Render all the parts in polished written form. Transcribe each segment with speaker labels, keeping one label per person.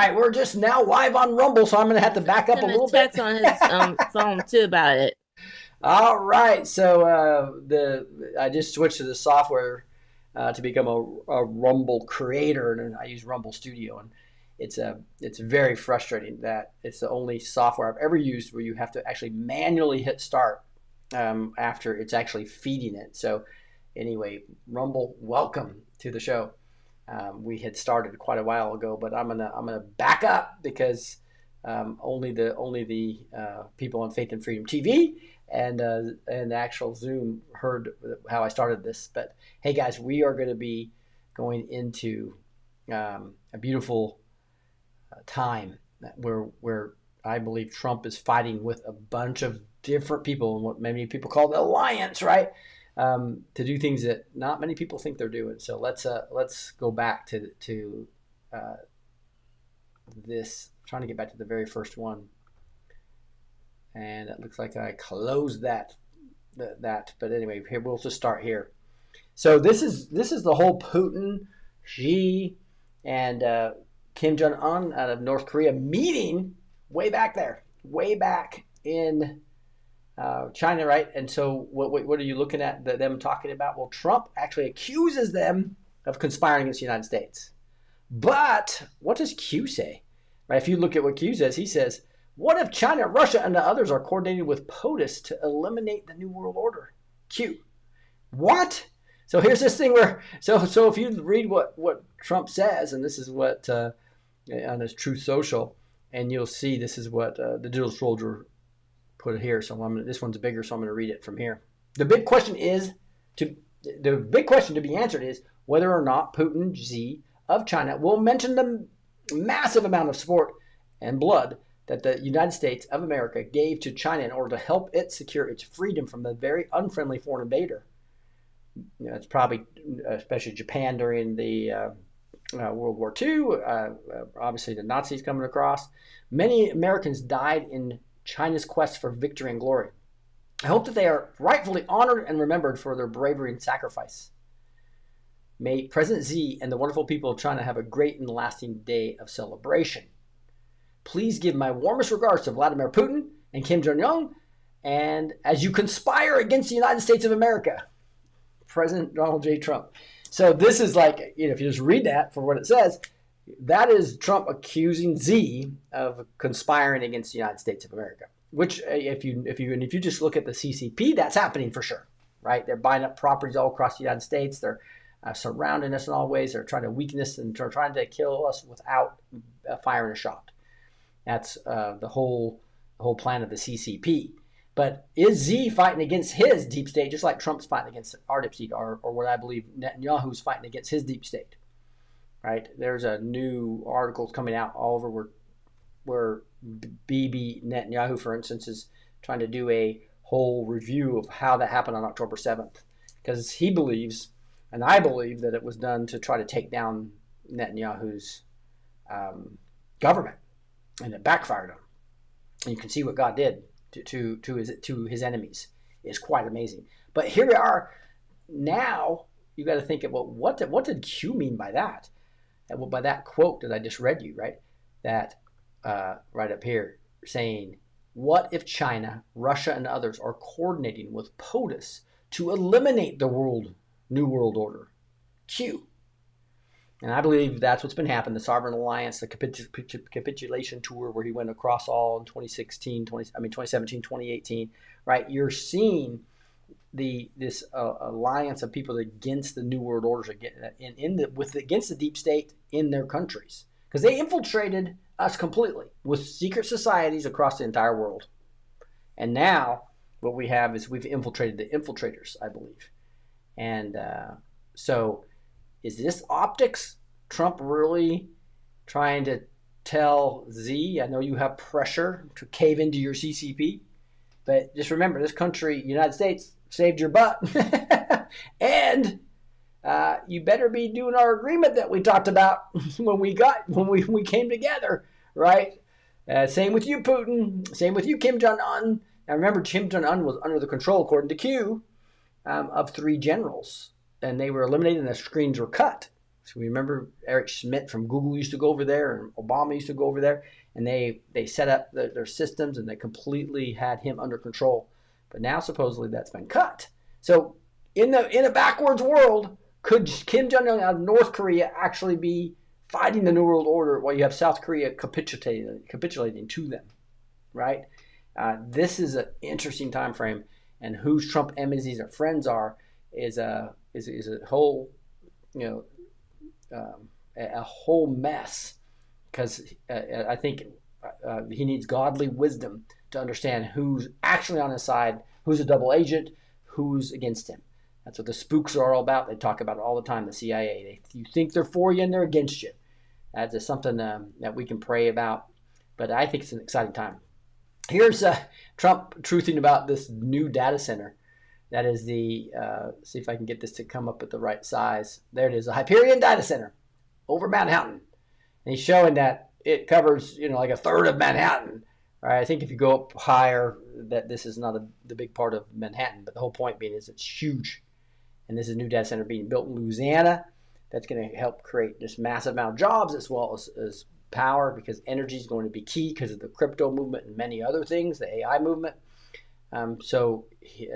Speaker 1: right, we're just now live on Rumble, so I'm going to have to back up a
Speaker 2: Sent a
Speaker 1: little bit.
Speaker 2: text on his phone too about it.
Speaker 1: All right, so I just switched to the software to become a Rumble creator, and I use Rumble Studio, and it's very frustrating that it's the only software I've ever used where you have to actually manually hit start after it's actually feeding it. So anyway, Rumble, welcome to the show. We had started quite a while ago, but I'm gonna back up because only the people on Faith and Freedom TV and the actual Zoom heard how I started this. But hey, guys, we are going to be going into a beautiful time where I believe Trump is fighting with a bunch of different people and what many people call the alliance, right? To do things that not many people think they're doing. So let's go back to this. I'm trying to get back to the very first one, and it looks like I closed that. But anyway, here we'll just start here. So this is the whole Putin, Xi, and Kim Jong Un out of North Korea meeting way back there, way back in China, right? And so what are you looking at them talking about? Well, Trump actually accuses them of conspiring against the United States. But what does Q say? Right? If you look at what Q says, he says, what if China, Russia, and the others are coordinating with POTUS to eliminate the New World Order? Q. What? So here's this thing where, so if you read what Trump says, and this is what, on his Truth Social, and you'll see this is what the Digital Soldier put it here. So this one's bigger, so I'm going to read it from here. The big question to be answered is whether or not Putin, Xi of China, will mention the massive amount of support and blood that the United States of America gave to China in order to help it secure its freedom from the very unfriendly foreign invader. It's probably especially Japan during the World War II, obviously the Nazis coming across. Many Americans died in China's quest for victory and glory. I hope that they are rightfully honored and remembered for their bravery and sacrifice. May President Xi and the wonderful people of China have a great and lasting day of celebration. Please give my warmest regards to Vladimir Putin and Kim Jong-un, and as you conspire against the United States of America, President Donald J. Trump. So this is like, if you just read that for what it says, that is Trump accusing Xi of conspiring against the United States of America. Which, if you just look at the CCP, that's happening for sure, right? They're buying up properties all across the United States. They're surrounding us in all ways. They're trying to weaken us and trying to kill us without firing a shot. That's the whole plan of the CCP. But is Xi fighting against his deep state, just like Trump's fighting against our deep state, or what I believe Netanyahu's fighting against his deep state? Right? There's a new articles coming out all over where Bibi Netanyahu, for instance, is trying to do a whole review of how that happened on October 7th. Because he believes, and I believe, that it was done to try to take down Netanyahu's government. And it backfired him. And you can see what God did to his enemies. It's quite amazing. But here we are now. You got to think about what did Q mean by that? And by that quote that I just read you, right? That right up here saying, what if China, Russia, and others are coordinating with POTUS to eliminate the New World Order? Q. And I believe that's what's been happening. The Sovereign Alliance, the capitulation tour where he went across all in 2017, 2018, right? You're seeing this alliance of people against the New World Orders against the deep state in their countries. Because they infiltrated us completely with secret societies across the entire world. And now what we have is we've infiltrated the infiltrators, I believe. And so is this optics? Trump really trying to tell Xi, I know you have pressure to cave into your CCP, but just remember, this country, United States, saved your butt. And you better be doing our agreement that we talked about when we came together, right? Same with you, Putin. Same with you, Kim Jong-un. Now remember, Kim Jong-un was under the control, according to Q, of 3 generals. And they were eliminated and the screens were cut. So we remember Eric Schmidt from Google used to go over there, and Obama used to go over there, and they set up their systems, and they completely had him under control. But now supposedly that's been cut. So in a backwards world, could Kim Jong-un out of North Korea actually be fighting the New World Order while you have South Korea capitulating to them, right? This is an interesting time frame, and whose Trump enemies or friends are is a whole, a whole mess, because I think he needs godly wisdom to understand who's actually on his side, who's a double agent, who's against him. That's what the spooks are all about. They talk about it all the time, the CIA. You think they're for you and they're against you. That's just something that we can pray about. But I think it's an exciting time. Here's Trump truthing about this new data center. That is the, see if I can get this to come up at the right size. There it is, a Hyperion data center over Manhattan. And he's showing that it covers, like a third of Manhattan. Right? I think if you go up higher, that this is not the big part of Manhattan. But the whole point being is it's huge. And this is a new data center being built in Louisiana. That's going to help create this massive amount of jobs as well as power, because energy is going to be key because of the crypto movement and many other things, the AI movement. So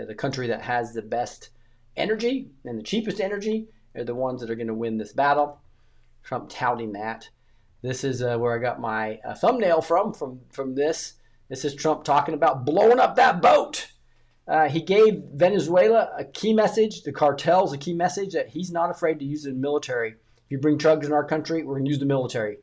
Speaker 1: the country that has the best energy and the cheapest energy are the ones that are going to win this battle. Trump touting that. This is where I got my thumbnail from this. This is Trump talking about blowing up that boat. He gave Venezuela a key message, the cartels a key message, that he's not afraid to use the military. If you bring drugs in our country, we're going to use the military.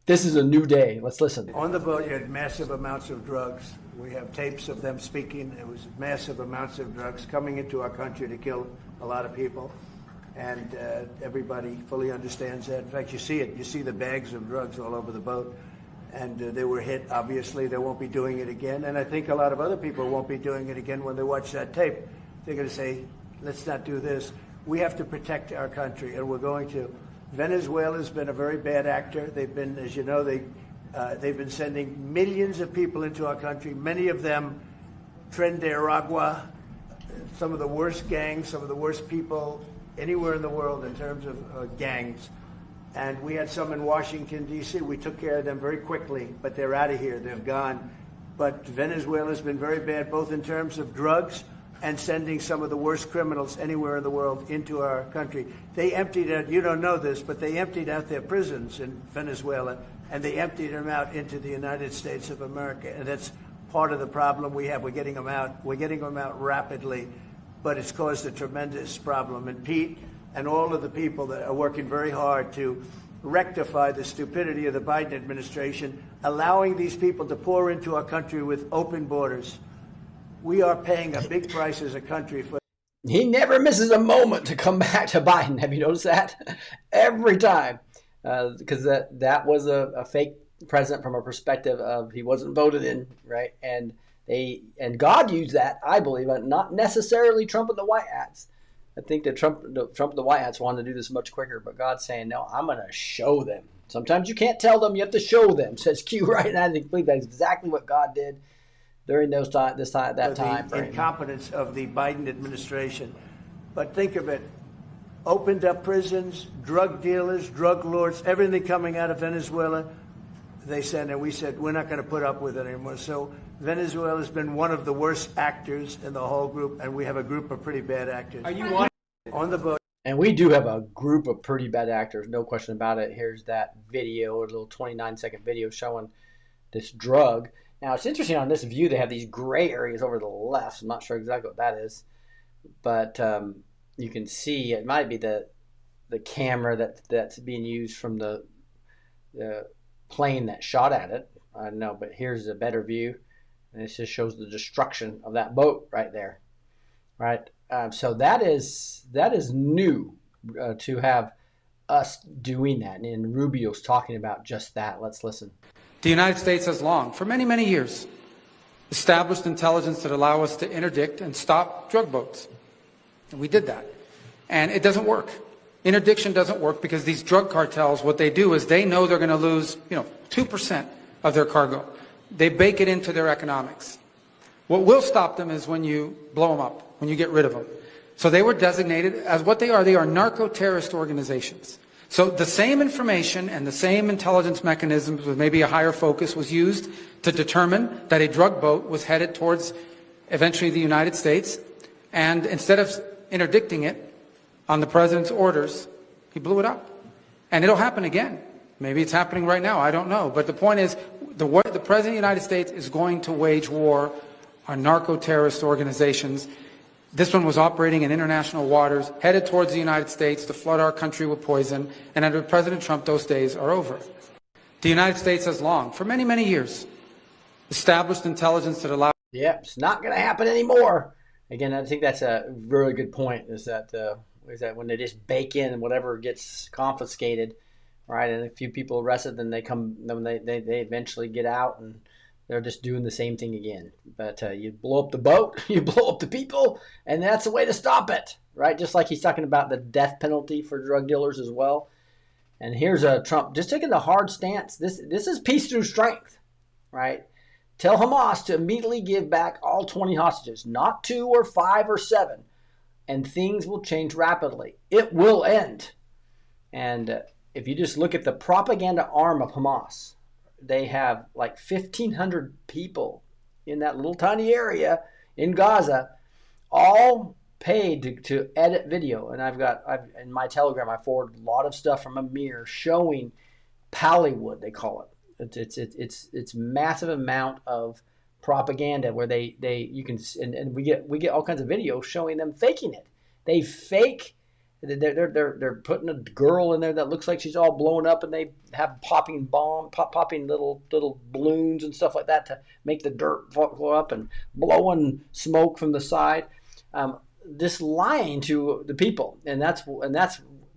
Speaker 1: This is a new day. Let's listen.
Speaker 3: On the boat, you had massive amounts of drugs. We have tapes of them speaking. It was massive amounts of drugs coming into our country to kill a lot of people. And everybody fully understands that. In fact, you see it. You see the bags of drugs all over the boat. And they were hit. Obviously, they won't be doing it again. And I think a lot of other people won't be doing it again when they watch that tape. They're going to say, let's not do this. We have to protect our country, and we're going to. Venezuela's been a very bad actor. They've been, as you know, they've been sending millions of people into our country, many of them Tren de Aragua, some of the worst gangs, some of the worst people anywhere in the world in terms of gangs. And we had some in Washington, D.C. We took care of them very quickly, but they're out of here. They've gone. But Venezuela's been very bad, both in terms of drugs and sending some of the worst criminals anywhere in the world into our country. They emptied out, you don't know this, but they emptied out their prisons in Venezuela, and they emptied them out into the United States of America. And that's part of the problem we have. We're getting them out. We're getting them out rapidly, but it's caused a tremendous problem. And Pete and all of the people that are working very hard to rectify the stupidity of the Biden administration, allowing these people to pour into our country with open borders. We are paying a big price as a country for.
Speaker 1: He never misses a moment to come back to Biden. Have you noticed that? Every time. Because that was a fake president from a perspective of he wasn't voted in, right? And God used that, I believe, not necessarily Trump and the White Hats. I think that Trump and the White Hats wanted to do this much quicker, but God's saying, no, I'm going to show them. Sometimes you can't tell them, you have to show them, says Q, right? And I believe that's exactly what God did during that time frame.
Speaker 3: The incompetence of the Biden administration. But think of it, opened up prisons, drug dealers, drug lords, everything coming out of Venezuela. They said, and we said, we're not going to put up with it anymore. So Venezuela's been one of the worst actors in the whole group, and we have a group of pretty bad actors.
Speaker 4: Are you
Speaker 3: on the boat?
Speaker 1: And we do have a group of pretty bad actors, no question about it. Here's that video, a little 29-second video showing this drug. Now, it's interesting on this view, they have these gray areas over the left. I'm not sure exactly what that is. But you can see it might be the camera that's being used from the plane that shot at it. I don't know, but here's a better view. And it just shows the destruction of that boat right there. Right? So that is new to have us doing that. And Rubio's talking about just that. Let's listen.
Speaker 4: The United States has long, for many, many years, established intelligence that allow us to interdict and stop drug boats. And we did that. And it doesn't work. Interdiction doesn't work because these drug cartels, what they do is they know they're going to lose, 2% of their cargo. They bake it into their economics. What will stop them is when you blow them up, when you get rid of them. So they were designated as what they are. They are narco-terrorist organizations. So the same information and the same intelligence mechanisms with maybe a higher focus was used to determine that a drug boat was headed towards eventually the United States. And instead of interdicting it on the president's orders, he blew it up. And it'll happen again. Maybe it's happening right now. I don't know. But the point is, the president of the United States is going to wage war on narco-terrorist organizations. This one was operating in international waters, headed towards the United States to flood our country with poison. And under President Trump, those days are over. The United States has long, for many, many years, established intelligence that allows...
Speaker 1: Yep, it's not going to happen anymore. Again, I think that's a really good point, is that when they just bake in whatever gets confiscated, right, and a few people arrested, then they eventually get out and they're just doing the same thing again. But you blow up the boat, you blow up the people, and that's the way to stop it, right? Just like he's talking about the death penalty for drug dealers as well. And here's Trump just taking the hard stance. This is peace through strength, right? Tell Hamas to immediately give back all 20 hostages, not 2 or 5 or 7, and things will change rapidly. It will end. And if you just look at the propaganda arm of Hamas, they have like 1,500 people in that little tiny area in Gaza, all paid to edit video. And I've in my Telegram, I forward a lot of stuff from Amir showing Pallywood, they call it. It's massive amount of propaganda where you can, and we get all kinds of videos showing them faking it. They fake. They're putting a girl in there that looks like she's all blown up, and they have popping little balloons and stuff like that to make the dirt blow up and blowing smoke from the side. This lying to the people, and that's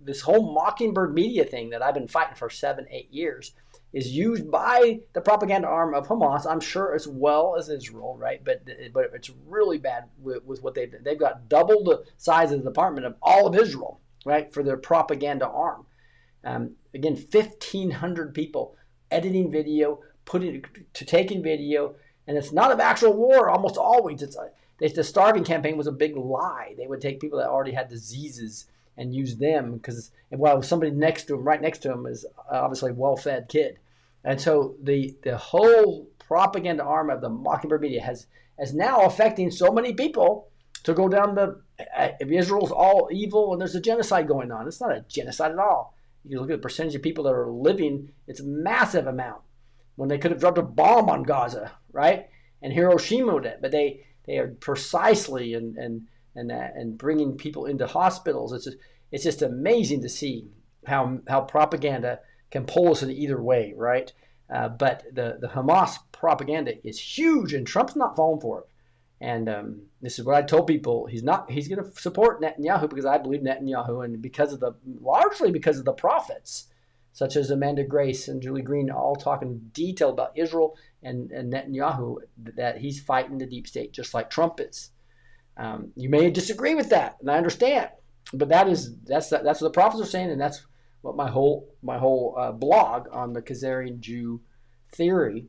Speaker 1: this whole Mockingbird media thing that I've been fighting for 7-8 years is used by the propaganda arm of Hamas, I'm sure, as well as Israel, right? But it's really bad with what they've got double the size of the department of all of Israel, right, for their propaganda arm. Again, 1,500 people editing video, taking video, and it's not an actual war almost always. The starving campaign was a big lie. They would take people that already had diseases and use them while somebody right next to him is obviously a well-fed kid. And so the whole propaganda arm of the Mockingbird media is now affecting so many people to go down if Israel's all evil and there's a genocide going on. It's not a genocide at all. You look at the percentage of people that are living, it's a massive amount. When they could have dropped a bomb on Gaza, right? And Hiroshima did, but they are precisely and bringing people into hospitals. It's just amazing to see how propaganda can pull us in either way, right? But the Hamas propaganda is huge, and Trump's not falling for it. And this is what I told people: he's going to support Netanyahu because I believe Netanyahu, and largely because of the prophets, such as Amanda Grace and Julie Green, all talking detail about Israel and Netanyahu, that he's fighting the deep state just like Trump is. You may disagree with that, and I understand, but that's what the prophets are saying, and that's what my whole blog on the Khazarian Jew theory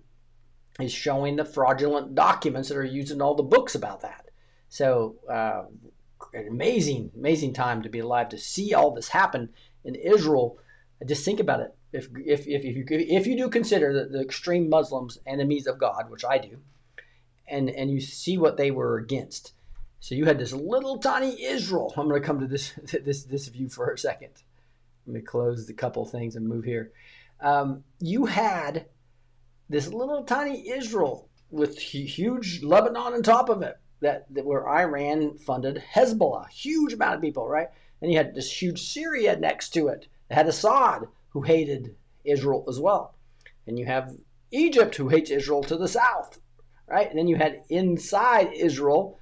Speaker 1: is showing, the fraudulent documents that are used in all the books about that. So an amazing time to be alive to see all this happen in Israel. Just think about it. If you do consider the extreme Muslims enemies of God, which I do, and you see what they were against. So you had this little tiny Israel. I'm going to come to this view for a second. Let me close the couple things and move here. You had this little tiny Israel with huge Lebanon on top of it, that where Iran funded Hezbollah, huge amount of people, right? And you had this huge Syria next to it. It had Assad, who hated Israel as well. And you have Egypt, who hates Israel to the south, right? And then you had inside Israel,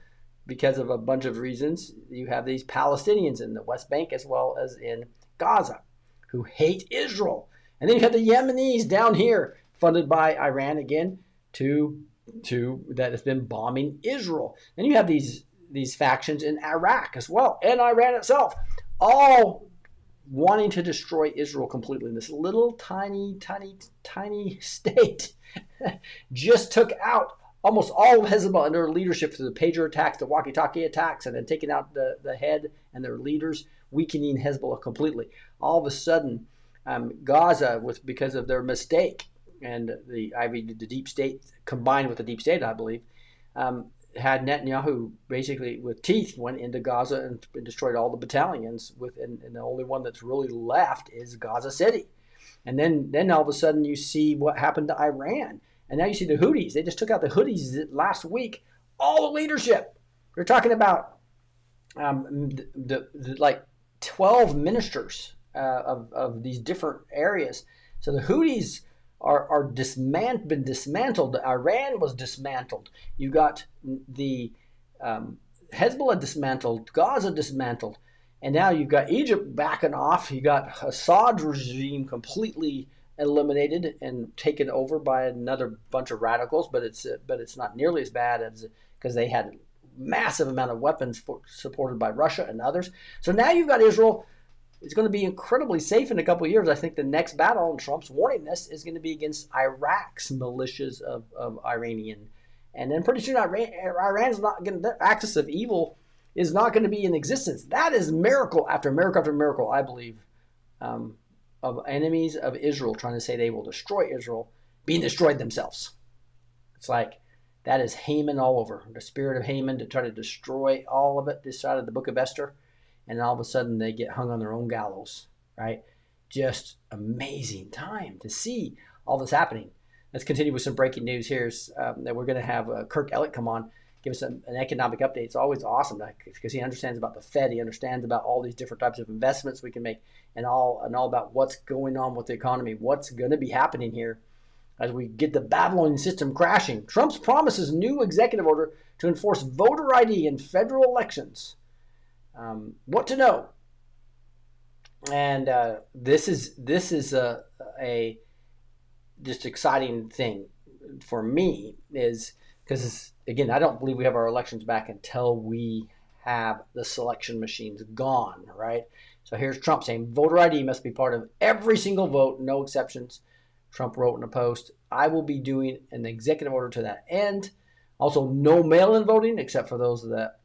Speaker 1: because of a bunch of reasons, you have these Palestinians in the West Bank as well as in Gaza who hate Israel. And then you have the Yemenis down here, funded by Iran again, that has been bombing Israel. Then you have these factions in Iraq as well, and Iran itself, all wanting to destroy Israel completely. This little tiny state just took out almost all of Hezbollah under leadership through the pager attacks, the walkie-talkie attacks, and then taking out the head and their leaders, weakening Hezbollah completely. All of a sudden, Gaza because of their mistake, and the deep state combined with the deep state, I believe, had Netanyahu basically with teeth went into Gaza and destroyed all the battalions. And the only one that's really left is Gaza City. And then all of a sudden you see what happened to Iran, and now you see the Houthis. They just took out the Houthis last week. All the leadership. They're talking about like 12 ministers of these different areas. So the Houthis are been dismantled. Iran was dismantled. You got the Hezbollah dismantled, Gaza dismantled, and now you've got Egypt backing off. You got Assad's regime completely eliminated and taken over by another bunch of radicals. But it's not nearly as bad as because they had massive amount of weapons supported by Russia and others. So now you've got Israel. It's going to be incredibly safe in a couple of years. I think the next battle, and Trump's warning this, is going to be against Iraq's militias of Iranian. And then pretty soon Iran's not going to, the axis of evil is not going to be in existence. That is miracle after miracle after miracle, I believe, of enemies of Israel trying to say they will destroy Israel, being destroyed themselves. It's like that is Haman all over. The spirit of Haman to try to destroy all of it this side of the book of Esther. And all of a sudden they get hung on their own gallows, right? Just amazing time to see all this happening. Let's continue with some breaking news here. That we're going to have Kirk Elliott come on, give us an economic update. It's always awesome because he understands about the Fed. He understands about all these different types of investments we can make and all about what's going on with the economy, what's going to be happening here as we get the Babylonian system crashing. Trump's promises new executive order to enforce voter ID in federal elections. What to know, and this is a just exciting thing for me is because again I don't believe we have our elections back until we have the selection machines gone, right? So here's Trump saying voter ID must be part of every single vote, no exceptions. Trump wrote in a post, I will be doing an executive order to that end. Also, no mail-in voting except for those that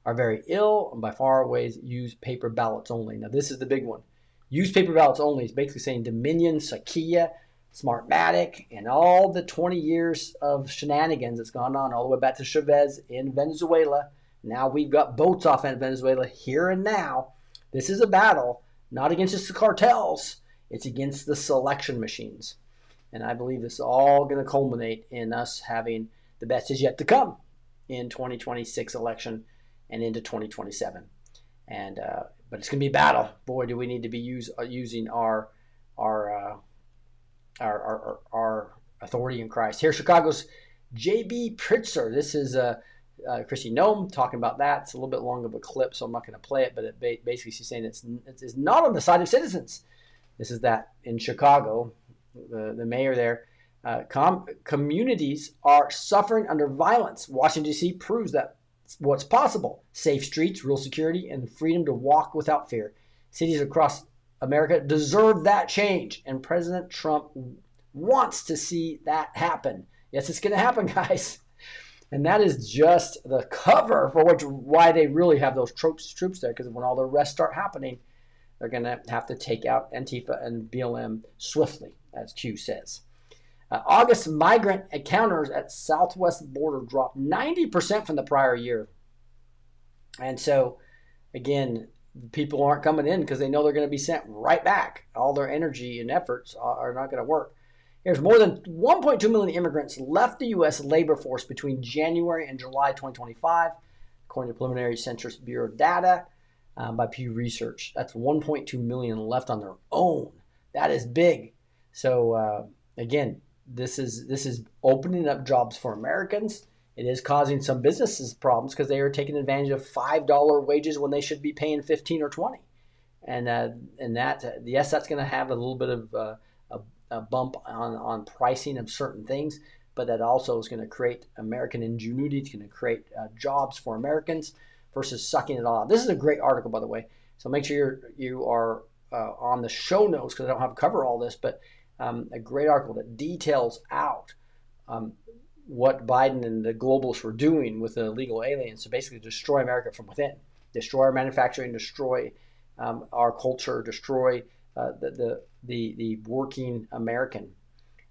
Speaker 1: are very ill and by far ways use paper ballots only. Now this is the big one. Use paper ballots only is basically saying Dominion, Sakia, Smartmatic, and all the 20 years of shenanigans that's gone on all the way back to Chavez in Venezuela. Now we've got boats off in Venezuela here and now. This is a battle not against just the cartels. It's against the selection machines. And I believe this is all going to culminate in us having the best is yet to come in 2026 election and into 2027, but it's going to be a battle. Boy, do we need to be using our authority in Christ. Here's Chicago's J.B. Pritzker. This is Christy Nome talking about that. It's a little bit long of a clip, so I'm not going to play it. But basically, she's saying it's not on the side of citizens. This is that in Chicago, the mayor there. Communities are suffering under violence. Washington, D.C. proves that. What's possible: safe streets, real security, and freedom to walk without fear. Cities across America deserve that change, and President Trump wants to see that happen. Yes, it's going to happen, guys. And that is just the cover for why they really have those troops there, because when all the arrests start happening, they're going to have to take out Antifa and BLM swiftly, as Q says. August migrant encounters at southwest border dropped 90% from the prior year. And so, again, people aren't coming in because they know they're going to be sent right back. All their energy and efforts are not going to work. Here's more than 1.2 million immigrants left the U.S. labor force between January and July 2025, according to preliminary Census Bureau data by Pew Research. That's 1.2 million left on their own. That is big. So, again, this is opening up jobs for Americans. It is causing some businesses problems because they are taking advantage of $5 wages when they should be paying 15 or 20. And that, yes, that's going to have a little bit of a bump on pricing of certain things, but that also is going to create American ingenuity. It's going to create jobs for Americans versus sucking it all out. This is a great article, by the way. So make sure you are on the show notes because I don't have to cover all this, but a great article that details out what Biden and the globalists were doing with the illegal aliens to basically destroy America from within, destroy our manufacturing, destroy our culture, destroy the working American,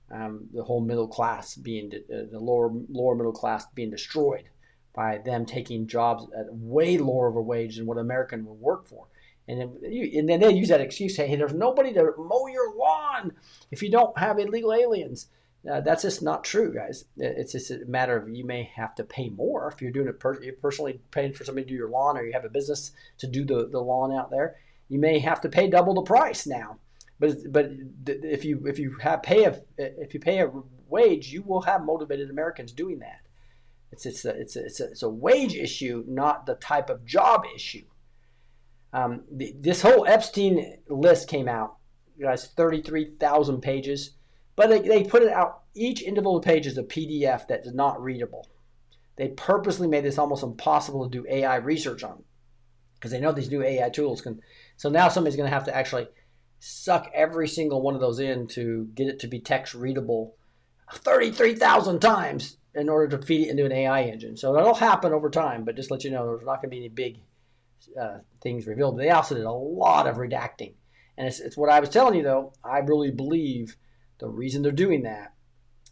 Speaker 1: the whole middle class being the lower middle class being destroyed by them taking jobs at way lower of a wage than what American would work for. And then they use that excuse, say, hey, there's nobody to mow your lawn if you don't have illegal aliens. That's just not true, guys. It's just a matter of you may have to pay more if you're doing it. You're personally paying for somebody to do your lawn, or you have a business to do the lawn out there. You may have to pay double the price now. But if you pay a wage, you will have motivated Americans doing that. It's a wage issue, not the type of job issue. This whole Epstein list came out, guys, 33,000 pages. But they put it out, each individual page is a PDF that is not readable. They purposely made this almost impossible to do AI research on, because they know these new AI tools can. So now somebody's going to have to actually suck every single one of those in to get it to be text readable 33,000 times in order to feed it into an AI engine. So that'll happen over time, but just let you know, there's not going to be any big things revealed. They also did a lot of redacting. And it's what I was telling you, though. I really believe the reason they're doing that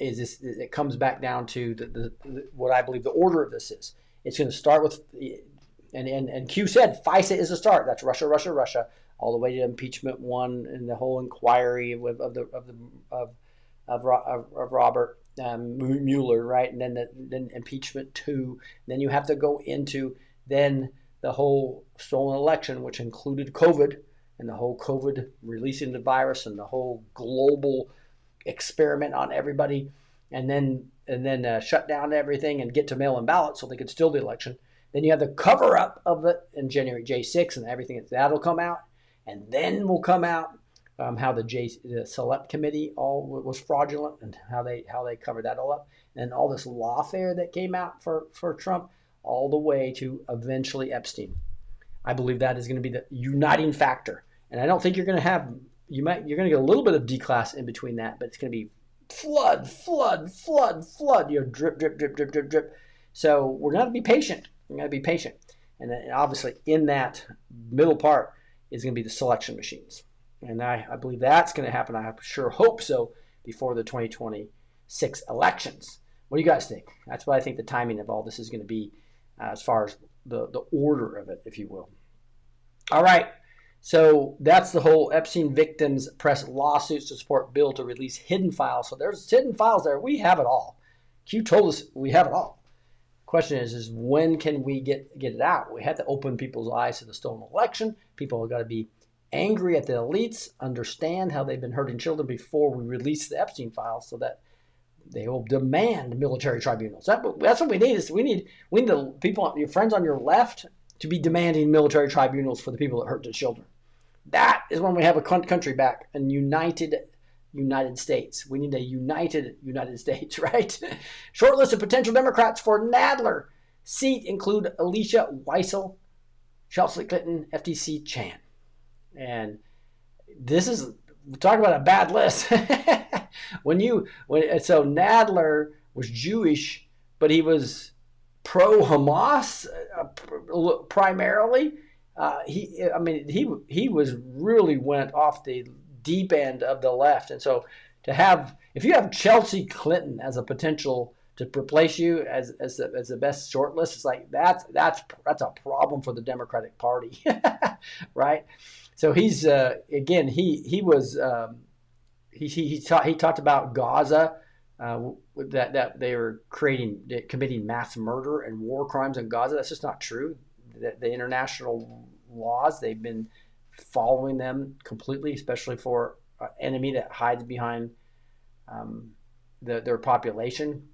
Speaker 1: is this, it comes back down to what I believe the order of this is. It's going to start with, and Q said FISA is a start. That's Russia, Russia, Russia, all the way to impeachment 1 and the whole inquiry of Robert Mueller, right? And then impeachment 2. Then you have to go into then the whole stolen election, which included COVID and the whole COVID releasing the virus and the whole global experiment on everybody, and then shut down everything and get to mail-in ballots so they could steal the election. Then you have the cover-up of it in January J6 and everything that'll come out, and then will come out how the Select Committee all was fraudulent and how they covered that all up, and all this lawfare that came out for Trump, all the way to eventually Epstein. I believe that is going to be the uniting factor, and I don't think you're going to have. You're going to get a little bit of D-class in between that, but it's going to be flood. You're drip, drip, drip, drip, drip, drip. So we're going to be patient. We're going to be patient. And then obviously in that middle part is going to be the selection machines. And I believe that's going to happen. I sure hope so before the 2026 elections. What do you guys think? That's what I think the timing of all this is going to be as far as the order of it, if you will. All right. So that's the whole Epstein victims press lawsuits to support bill to release hidden files. So there's hidden files there. We have it all. Q told us we have it all. Question is when can we get it out? We have to open people's eyes to the stolen election. People have got to be angry at the elites, understand how they've been hurting children before we release the Epstein files, so that they will demand military tribunals. That's what we need. We need the people, your friends on your left, to be demanding military tribunals for the people that hurt the children. That is when we have a country back, a united United States. We need a united United States, right? Short list of potential Democrats for Nadler seat include Alicia Weissel, Chelsea Clinton, FTC Chan. And this is, we're talking about a bad list. So Nadler was Jewish, but he pro-Hamas primarily. He was really went off the deep end of the left, and so if you have Chelsea Clinton as a potential to replace you as the best short list, it's like that's a problem for the Democratic Party, right? So he's again he talked about Gaza. That they were committing mass murder and war crimes in Gaza. That's just not true. The international laws, they've been following them completely, especially for an enemy that hides behind their population.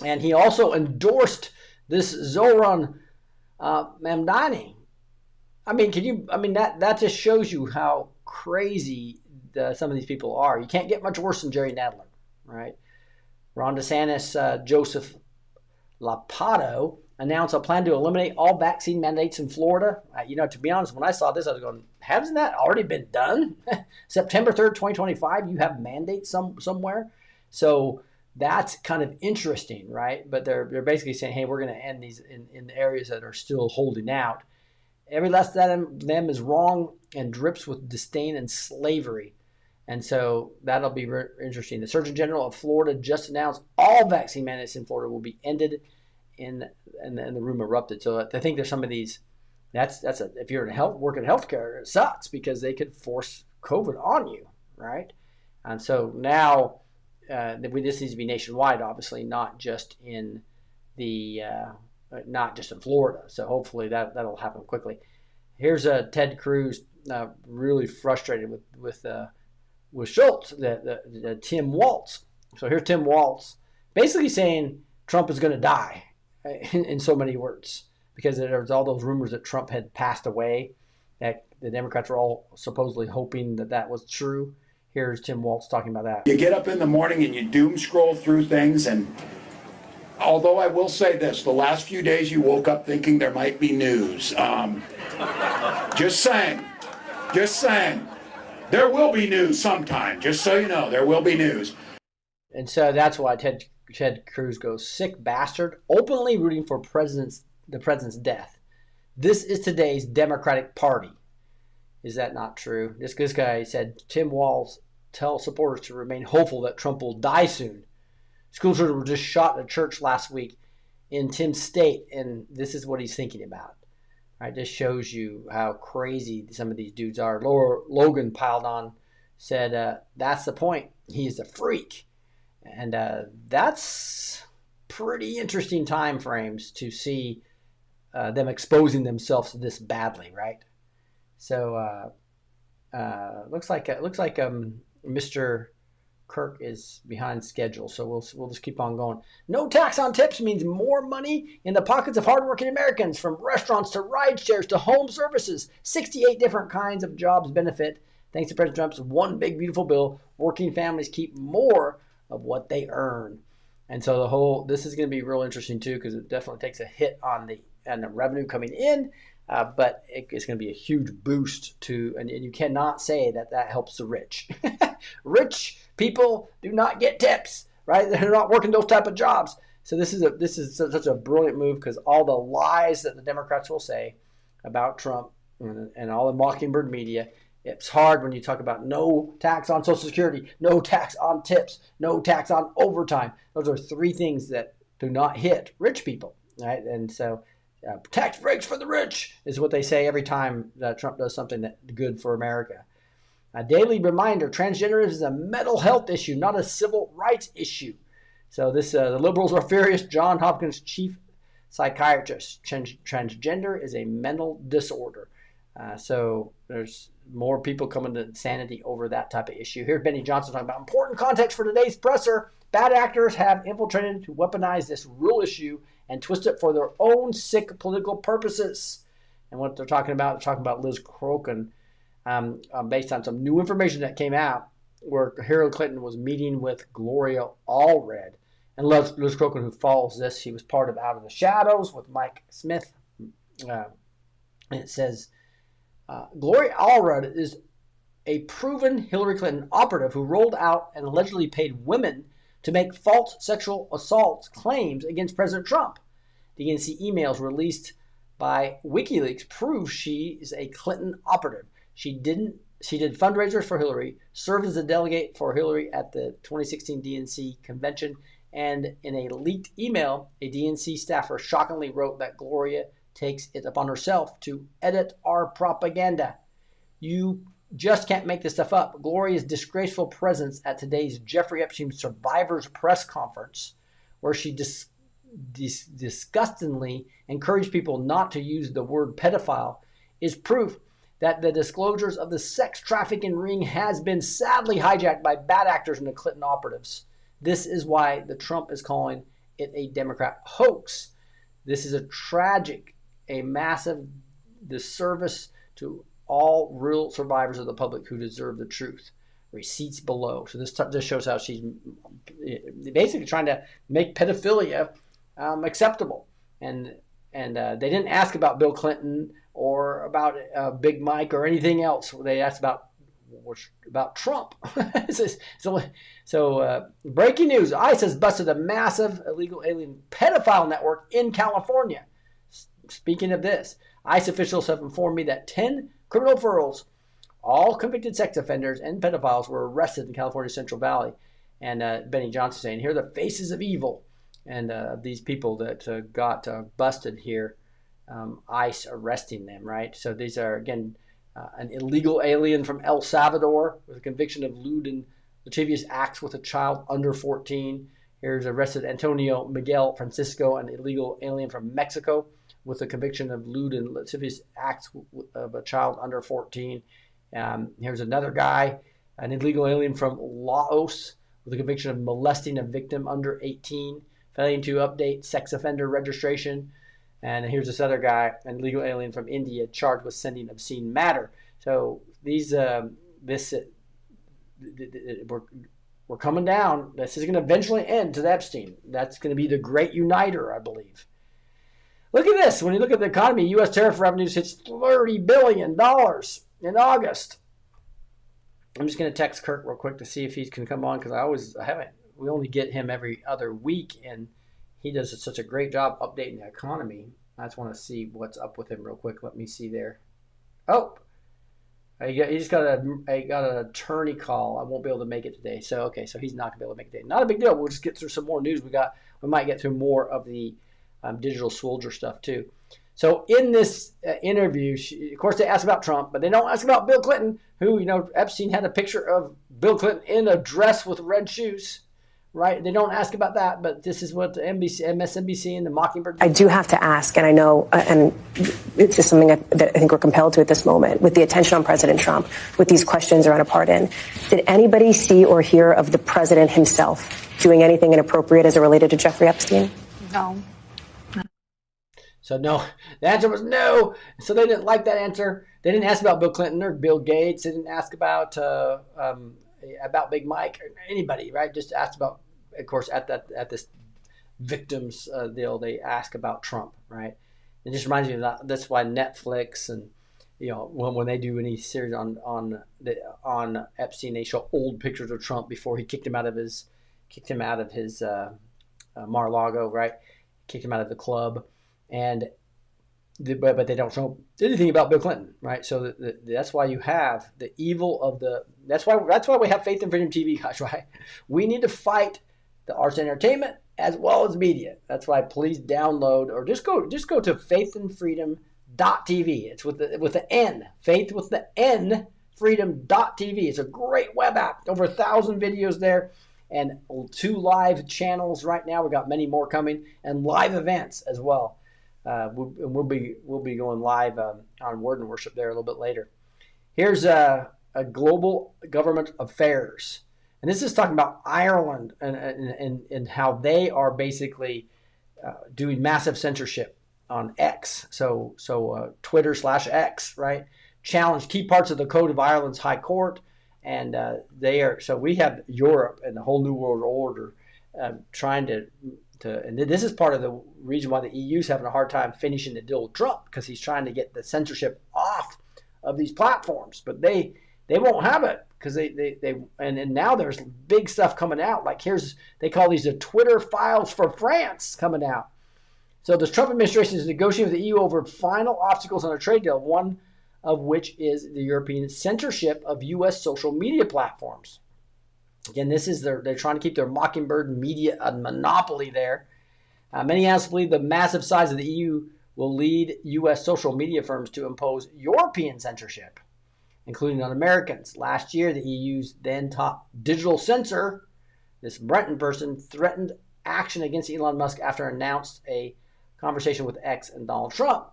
Speaker 1: And he also endorsed this Zoran Mamdani. That just shows you how crazy some of these people are. You can't get much worse than Jerry Nadler, right? Ron DeSantis, Joseph Lapato announced a plan to eliminate all vaccine mandates in Florida. To be honest, when I saw this, I was going, hasn't that already been done? September 3rd, 2025, you have mandates somewhere. So that's kind of interesting, right? But they're basically saying, hey, we're going to end these in the areas that are still holding out. Every last of them is wrong and drips with disdain and slavery. And so that'll be interesting. The Surgeon General of Florida just announced all vaccine mandates in Florida will be ended, and the room erupted. So I think there's some of these. If you're working healthcare, it sucks because they could force COVID on you, right? And so now this needs to be nationwide, obviously, not just in Florida. So hopefully that'll happen quickly. Here's Ted Cruz really frustrated with Schultz, the Tim Walz. So here's Tim Walz basically saying Trump is going to die in so many words, because there was all those rumors that Trump had passed away, that the Democrats were all supposedly hoping that was true. Here's Tim Walz talking about that.
Speaker 5: You get up in the morning and you doom scroll through things, and although I will say this, the last few days you woke up thinking there might be news. Just saying. There will be news sometime, just so you know, there will be news.
Speaker 1: And so that's why Ted Cruz goes, sick bastard, openly rooting for the president's death. This is today's Democratic Party. Is that not true? This guy said, Tim Walz tells supporters to remain hopeful that Trump will die soon. School children were just shot at a church last week in Tim's state, and this is what he's thinking about. Right, this shows you how crazy some of these dudes are. Logan piled on, said, that's the point. He is a freak. And that's pretty interesting time frames to see them exposing themselves this badly, right? So looks like Mr. Kirk is behind schedule, so we'll just keep on going. No tax on tips means more money in the pockets of hardworking Americans, from restaurants to ride shares to home services. 68 different kinds of jobs benefit thanks to President Trump's one big beautiful bill. Working families keep more of what they earn, and so this is going to be real interesting too, because it definitely takes a hit on the revenue coming in. But it's going to be a huge boost and you cannot say that helps the rich. Rich people do not get tips, right? They're not working those type of jobs. So this is such a brilliant move, because all the lies that the Democrats will say about Trump and all the mockingbird media, it's hard when you talk about no tax on Social Security, no tax on tips, no tax on overtime. Those are three things that do not hit rich people, right? And so tax breaks for the rich is what they say every time that Trump does something that's good for America. A daily reminder, transgenderism is a mental health issue, not a civil rights issue. So the liberals are furious. John Hopkins chief psychiatrist, transgender is a mental disorder. So there's more people coming to insanity over that type of issue. Here's Benny Johnson talking about important context for today's presser. Bad actors have infiltrated to weaponize this real issue and twist it for their own sick political purposes. And what they're talking about Liz Crokin, based on some new information that came out, where Hillary Clinton was meeting with Gloria Allred. And Liz Crokin, who follows this, she was part of Out of the Shadows with Mike Smith. And it says, Gloria Allred is a proven Hillary Clinton operative who rolled out and allegedly paid women to make false sexual assault claims against President Trump. DNC emails released by WikiLeaks prove she is a Clinton operative. She did fundraisers for Hillary, served as a delegate for Hillary at the 2016 DNC convention, and in a leaked email, a DNC staffer shockingly wrote that Gloria takes it upon herself to edit our propaganda. You just can't make this stuff up. Gloria's disgraceful presence at today's Jeffrey Epstein Survivors press conference, where she disgustingly encouraged people not to use the word pedophile, is proof that the disclosures of the sex trafficking ring has been sadly hijacked by bad actors and the Clinton operatives. This is why the Trump is calling it a Democrat hoax. This is a massive disservice to all real survivors of the public who deserve the truth. Receipts below. So this shows how she's basically trying to make pedophilia acceptable. And they didn't ask about Bill Clinton or about Big Mike or anything else. They asked about Trump. So breaking news. ICE has busted a massive illegal alien pedophile network in California. Speaking of this, ICE officials have informed me that 10 criminal referrals All convicted sex offenders and pedophiles were arrested in California's Central Valley. And Benny Johnson saying, here are the faces of evil. And these people that got busted here, ICE arresting them, right? So these are, again, an illegal alien from El Salvador with a conviction of lewd and lascivious acts with a child under 14. Here's arrested Antonio Miguel Francisco, an illegal alien from Mexico with a conviction of lewd and lascivious acts of a child under 14. Here's another guy, an illegal alien from Laos with a conviction of molesting a victim under 18, failing to update sex offender registration. And here's this other guy, an illegal alien from India, charged with sending obscene matter. So these, we're coming down. This is going to eventually end to Epstein. That's going to be the great uniter, I believe. Look at this. When you look at the economy, U.S. tariff revenues hits $30 billion in August. I'm just going to text Kirk real quick to see if he can come on, because we only get him every other week, and he does such a great job updating the economy. I just want to see what's up with him real quick. Let me see there. Oh, he just got an attorney call. I won't be able to make it today. So he's not going to be able to make it today. Not a big deal. We'll just get through some more news. We might get through more of the digital soldier stuff too. So in this interview, of course, they ask about Trump, but they don't ask about Bill Clinton, who, Epstein had a picture of Bill Clinton in a dress with red shoes. Right? They don't ask about that, but this is what the MSNBC and the Mockingbird.
Speaker 6: I do have to ask, and I know, and it's just something that I think we're compelled to at this moment, with the attention on President Trump, with these questions around a pardon. Did anybody see or hear of the president himself doing anything inappropriate as it related to Jeffrey Epstein?
Speaker 7: No.
Speaker 1: So no, the answer was no. So they didn't like that answer. They didn't ask about Bill Clinton or Bill Gates. They didn't ask about Big Mike or anybody, right? Just asked about, of course, at this victims deal, they ask about Trump, right? It just reminds me of that. That's why Netflix and when they do any series on Epstein, they show old pictures of Trump before he kicked him out of his Mar-a-Lago, right? Kicked him out of the club, but they don't show anything about Bill Clinton, right? So that's why you have the evil of the. That's why we have Faith and Freedom TV, guys, right? We need to fight the arts and entertainment as well as media. That's why please download or just go to faithandfreedom.tv. It's with the N, faith with the N, freedom.tv. It's a great web app. Over 1,000 videos there, and 2 live channels right now. We got many more coming, and live events as well. We'll be going live on Word and Worship there a little bit later. Here's a global government affairs, and this is talking about Ireland and how they are basically doing massive censorship on X. So Twitter/X, right? Challenge key parts of the Code of Ireland's High Court, and so we have Europe and the whole New World Order trying to. And this is part of the reason why the EU is having a hard time finishing the deal with Trump, because he's trying to get the censorship off of these platforms, but they won't have it because and now there's big stuff coming out. Like they call these the Twitter files for France coming out. So the Trump administration is negotiating with the EU over final obstacles on a trade deal, one of which is the European censorship of U.S. social media platforms. Again, they're trying to keep their Mockingbird media a monopoly there. Many analysts believe the massive size of the EU will lead U.S. social media firms to impose European censorship, including on Americans. Last year, the EU's then top digital censor, this Brenton person, threatened action against Elon Musk after announced a conversation with X and Donald Trump.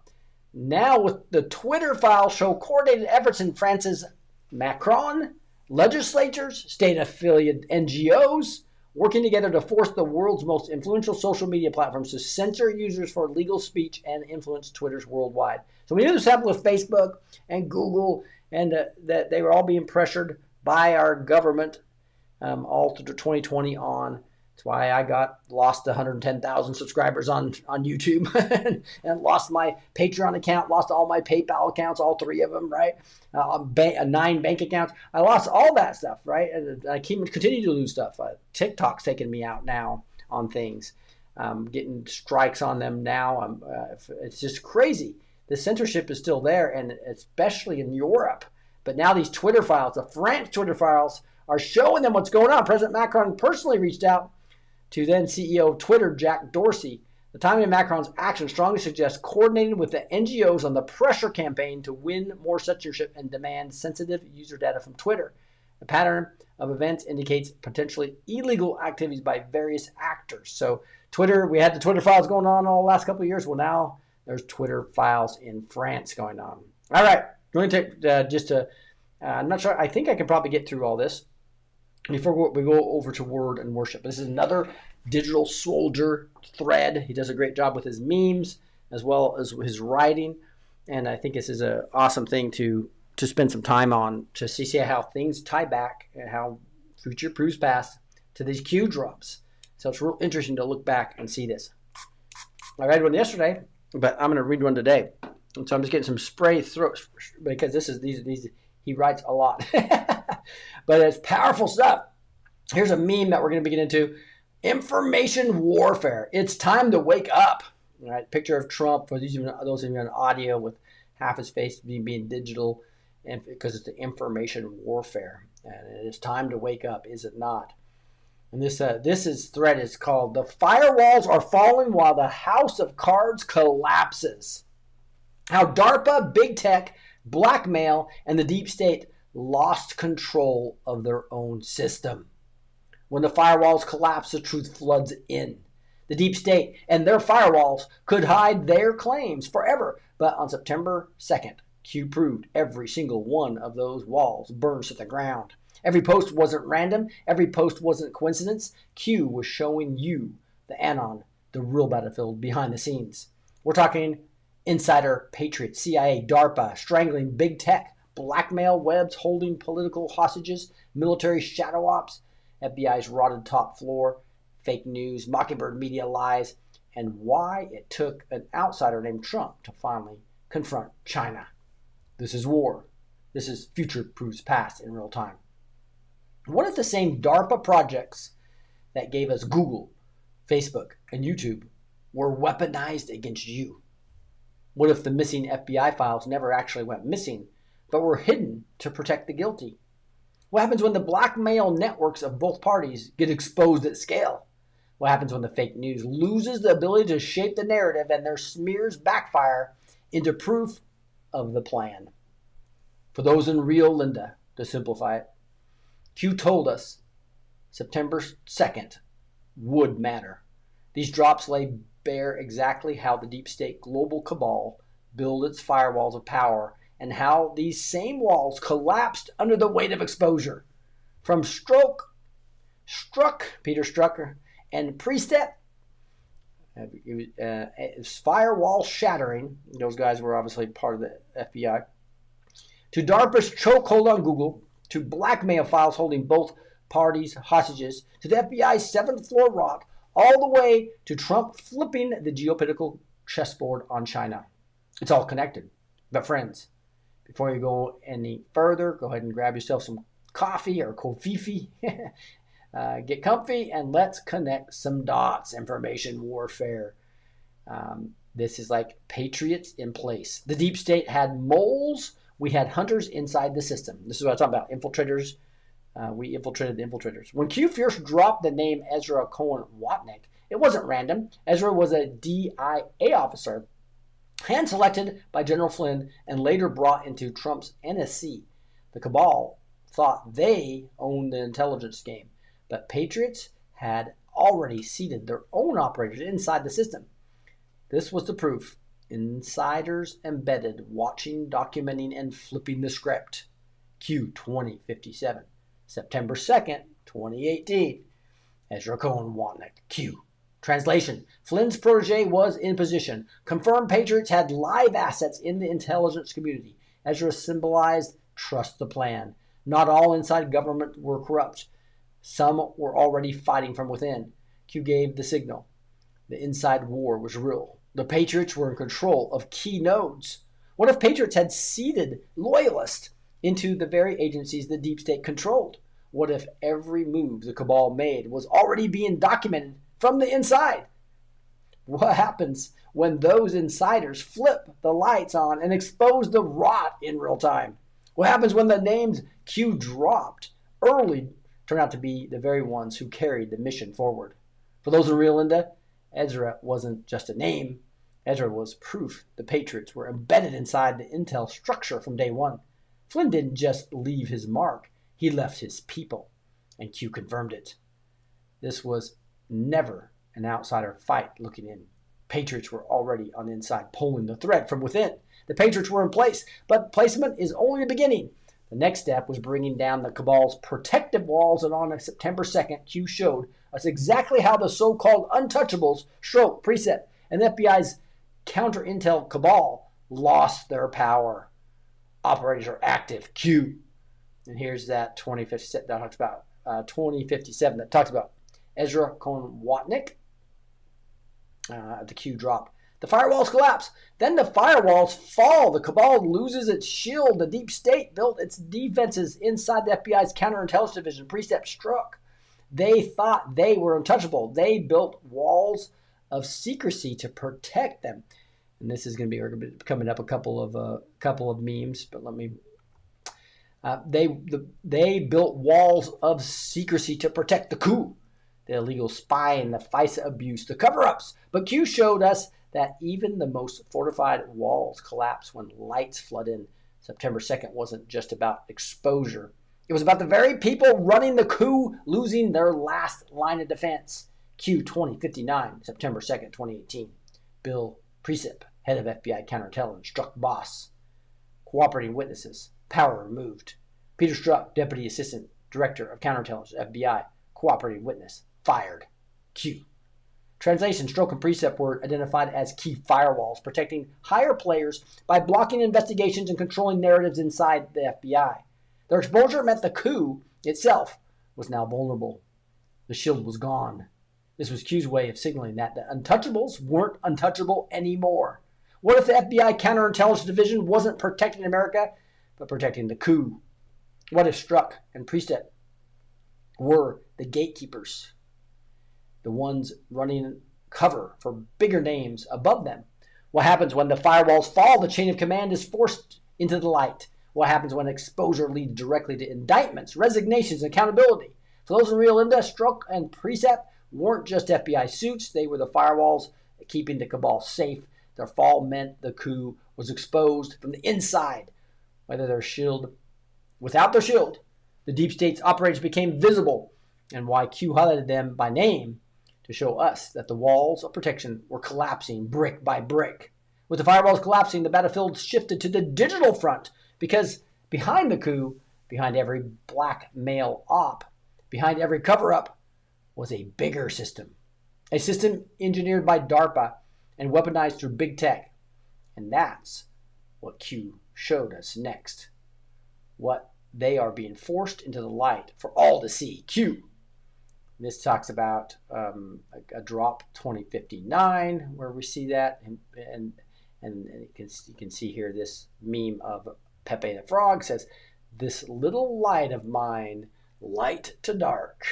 Speaker 1: Now, with the Twitter files show coordinated efforts in France's Macron, legislatures, state-affiliated NGOs, working together to force the world's most influential social media platforms to censor users for legal speech and influence Twitters worldwide. So we knew this happened with Facebook and Google, and that they were all being pressured by our government all through 2020 on. That's why I lost 110,000 subscribers on YouTube and lost my Patreon account, lost all my PayPal accounts, all 3 of them, right? 9 bank accounts. I lost all that stuff, right? And I continue to lose stuff. TikTok's taking me out now on things. Getting strikes on them now. It's just crazy. The censorship is still there, and especially in Europe. But now these Twitter files, the French Twitter files, are showing them what's going on. President Macron personally reached out to then CEO of Twitter, Jack Dorsey. The timing of Macron's action strongly suggests coordinating with the NGOs on the pressure campaign to win more censorship and demand sensitive user data from Twitter. The pattern of events indicates potentially illegal activities by various actors. So Twitter, we had the Twitter files going on all the last couple of years. Well, now there's Twitter files in France going on. All right, we're going to take I'm not sure. I think I can probably get through all this before we go over to word and worship. This is another digital soldier thread. He does a great job with his memes as well as his writing. And I think this is an awesome thing to spend some time on to see how things tie back and how future proves past to these Q drops. So it's real interesting to look back and see this. I read one yesterday, but I'm going to read one today. And so I'm just getting some spray throat because these he writes a lot. But it's powerful stuff. Here's a meme that we're going to be getting into. Information warfare. It's time to wake up. All right, picture of Trump for those of you on audio with half his face being digital, and because it's the information warfare, and it is time to wake up, is it not? And this thread is called "The Firewalls Are Falling While the House of Cards Collapses." How DARPA, big tech, blackmail, and the deep state lost control of their own system. When the firewalls collapse, the truth floods in. The deep state and their firewalls could hide their claims forever. But on September 2nd, Q proved every single one of those walls burns to the ground. Every post wasn't random. Every post wasn't coincidence. Q was showing you, the Anon, the real battlefield behind the scenes. We're talking insider patriots, CIA, DARPA, strangling big tech, blackmail webs holding political hostages, military shadow ops, FBI's rotted top floor, fake news, Mockingbird media lies, and why it took an outsider named Trump to finally confront China. This is war. This is future proves past in real time. What if the same DARPA projects that gave us Google, Facebook, and YouTube were weaponized against you? What if the missing FBI files never actually went missing, but were hidden to protect the guilty? What happens when the blackmail networks of both parties get exposed at scale? What happens when the fake news loses the ability to shape the narrative and their smears backfire into proof of the plan? For those in real Linda, to simplify it, Q told us September 2nd would matter. These drops lay bare exactly how the deep state global cabal build its firewalls of power and how these same walls collapsed under the weight of exposure. From Peter Strucker, and Priestep, firewall shattering, those guys were obviously part of the FBI, to DARPA's chokehold on Google, to blackmail files holding both parties hostages, to the FBI's seventh floor rot, all the way to Trump flipping the geopolitical chessboard on China. It's all connected. But friends, before you go any further, go ahead and grab yourself some coffee or kofifi. Get comfy and let's connect some dots. Information warfare. This is like patriots in place. The deep state had moles. We had hunters inside the system. This is what I'm talking about. Infiltrators. We infiltrated the infiltrators. When Q first dropped the name Ezra Cohen Watnick, it wasn't random. Ezra was a DIA officer, hand-selected by General Flynn and later brought into Trump's NSC. The cabal thought they owned the intelligence game, but patriots had already seated their own operators inside the system. This was the proof. Insiders embedded, watching, documenting, and flipping the script. Q 2057, September 2nd, 2018. Ezra Cohen Watnick, Q. Translation: Flynn's protege was in position. Confirmed patriots had live assets in the intelligence community. Ezra symbolized trust the plan. Not all inside government were corrupt. Some were already fighting from within. Q gave the signal. The inside war was real. The patriots were in control of key nodes. What if patriots had seeded loyalists into the very agencies the deep state controlled? What if every move the cabal made was already being documented from the inside? What happens when those insiders flip the lights on and expose the rot in real time? What happens when the names Q dropped early turn out to be the very ones who carried the mission forward? For those in Rio Linda, Ezra wasn't just a name. Ezra was proof the Patriots were embedded inside the intel structure from day one. Flynn didn't just leave his mark, he left his people, and Q confirmed it. This was never an outsider fight looking in. Patriots were already on the inside, pulling the thread from within. The Patriots were in place, but placement is only the beginning. The next step was bringing down the cabal's protective walls, and on September 2nd, Q showed us exactly how the so-called untouchables, Stroke, Precept, and the FBI's counter-intel cabal lost their power. Operators are active. Q. And here's that 2057 that talks about 2057 that talks about Ezra Konwatnik. The Q drop. The firewalls collapse. Then the firewalls fall. The cabal loses its shield. The deep state built its defenses inside the FBI's counterintelligence division. Precept struck. They thought they were untouchable. They built walls of secrecy to protect them. And this is going to be coming up a couple of memes, but let me. They built walls of secrecy to protect the coup, the illegal spying, the FISA abuse, the cover-ups. But Q showed us that even the most fortified walls collapse when lights flood in. September 2nd wasn't just about exposure. It was about the very people running the coup losing their last line of defense. Q 2059, September 2nd, 2018. Bill Precept, head of FBI counterintelligence, struck boss. Cooperating witnesses, power removed. Peter Strzok, deputy assistant director of counterintelligence, FBI, cooperating witness, fired. Q. Translation: Stroke and Precept were identified as key firewalls, protecting higher players by blocking investigations and controlling narratives inside the FBI. Their exposure meant the coup itself was now vulnerable. The shield was gone. This was Q's way of signaling that the untouchables weren't untouchable anymore. What if the FBI counterintelligence division wasn't protecting America, but protecting the coup? What if Strzok and Precept were the gatekeepers, the ones running cover for bigger names above them? What happens when the firewalls fall? The chain of command is forced into the light. What happens when exposure leads directly to indictments, resignations, and accountability? For those in Rio Linda, Strzok and Precept weren't just FBI suits. They were the firewalls keeping the cabal safe. Their fall meant the coup was exposed from the inside. Without their shield, the deep state's operators became visible, and why Q highlighted them by name to show us that the walls of protection were collapsing brick by brick. With the firewalls collapsing, the battlefield shifted to the digital front, because behind the coup, behind every blackmail op, behind every cover-up, was a bigger system. A system engineered by DARPA and weaponized through big tech. And that's what Q showed us next. What they are being forced into the light for all to see. Q. This talks about a drop 2059, where we see that. And you can see here this meme of Pepe the Frog says, "This little light of mine, light to dark."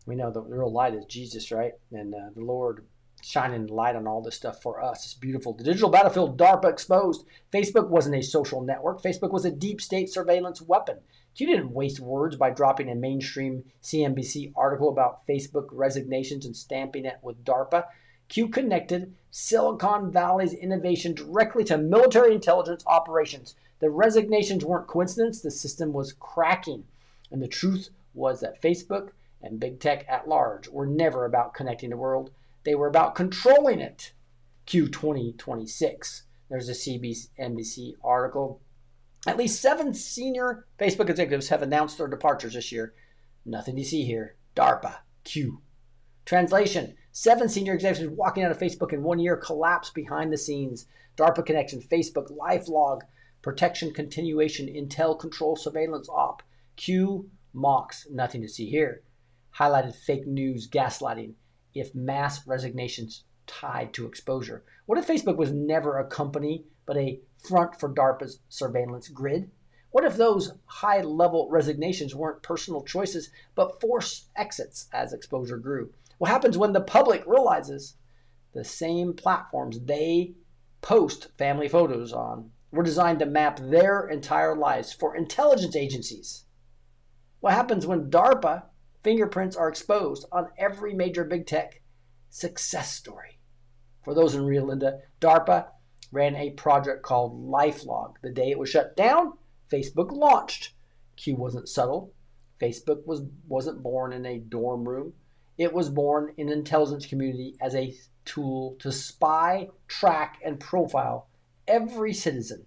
Speaker 1: We know the real light is Jesus, right? And the Lord shining light on all this stuff for us. It's beautiful. The digital battlefield, DARPA exposed. Facebook wasn't a social network. Facebook was a deep state surveillance weapon. You didn't waste words by dropping a mainstream CNBC article about Facebook resignations and stamping it with DARPA. Q connected Silicon Valley's innovation directly to military intelligence operations. The resignations weren't coincidence. The system was cracking. And the truth was that Facebook and big tech at large were never about connecting the world. They were about controlling it. Q 2026. There's a CNBC article. At least 7 senior Facebook executives have announced their departures this year. Nothing to see here. DARPA. Q. Translation: 7 senior executives walking out of Facebook in 1 year collapsed behind the scenes. DARPA connection, Facebook, LifeLog, protection, continuation, intel, control, surveillance, op. Q mocks. Nothing to see here. Highlighted fake news, gaslighting. If mass resignations tied to exposure. What if Facebook was never a company, but a front for DARPA's surveillance grid? What if those high-level resignations weren't personal choices, but forced exits as exposure grew? What happens when the public realizes the same platforms they post family photos on were designed to map their entire lives for intelligence agencies. What happens when DARPA fingerprints are exposed on every major big tech success story? For those in Rio Linda, DARPA ran a project called LifeLog. The day it was shut down, Facebook launched. Q wasn't subtle. Facebook wasn't born in a dorm room. It was born in an intelligence community as a tool to spy, track, and profile every citizen.